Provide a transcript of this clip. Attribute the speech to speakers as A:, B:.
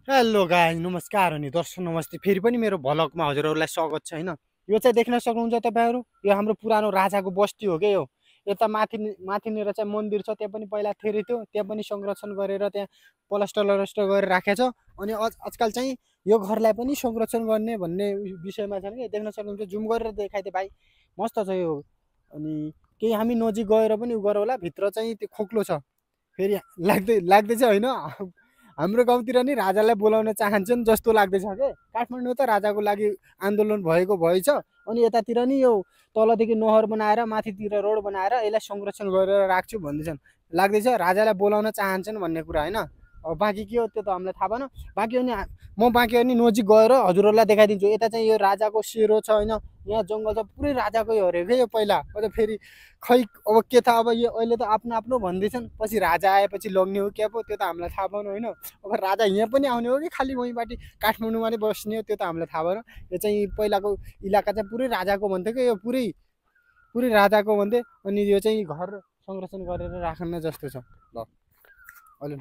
A: Hello guys, नमस्कार अनि दर्शक नमस्ते। फेरि पनि मेरो भ्लगमा हजुरहरूलाई स्वागत छ हैन। यो चाहिँ देख्न सक्नुहुन्छ तपाईँहरू, यो हाम्रो पुरानो राजाको बस्ती हो के यो। यता माथिनिर चाहिँ मन्दिर छ, त्यहाँ पनि पहिला थेरै थियो, त्यहाँ पनि संरक्षण गरेर त्यहाँ प्लास्टर गरेर राखेको छ। अनि आजकल चाहिँ यो घरलाई पनि संरक्षण गर्ने भन्ने विषयमा छन् के। देख्न सक्नुहुन्छ, जुम गरेर देखाइदिए भाइ, मस्त छ यो। अनि केही हामी नजिक गएर पनि उ गरौँ होला, भित्र चाहिँ त्यो खोक्लो छ। फेरि लाग्दैछ होइन। हाम्रो गाउँतिर नि राजालाई बोलाउन चाहन्छन् जस्तो लाग्दैछ के। काठमाडौँ त राजाको लागि आन्दोलन भएको भएछ। अनि यतातिर नि यो तलदेखि नहर बनाएर माथितिर रोड बनाएर यसलाई संरक्षण गरेर राख्छु भन्दैछन्। लाग्दैछ राजालाई बोलाउन चाहन्छन् भन्ने कुरा होइन। अब बाँकी के हो त्यो त हामीलाई थाहा भएन। बाँकी अनि म बाँकी अनि नजिक गएर हजुरहरूलाई देखाइदिन्छु। यता चाहिँ यो राजाको सेरो छ होइन, यहाँ जङ्गल छ, पुरै राजाकै हो अरे के यो पहिला। अझ फेरि खै अब के थाहा, अब यो अहिले त आफ्नो आफ्नो भन्दैछन्, पछि राजा आएपछि लग्ने हो क्या पो त्यो त हामीलाई थाहा भएन होइन। अब राजा यहाँ पनि आउने हो कि खालि वहीँबाट काठमाडौँमा नै बस्ने हो त्यो त हामीलाई थाहा भएन। यो चाहिँ पहिलाको इलाका चाहिँ पुरै राजाको भन्थ्यो कि यो पुरै पुरै राजाको भन्थे। अनि यो चाहिँ घर संरक्षण गरेर राख्न जस्तो छ। ल अहिले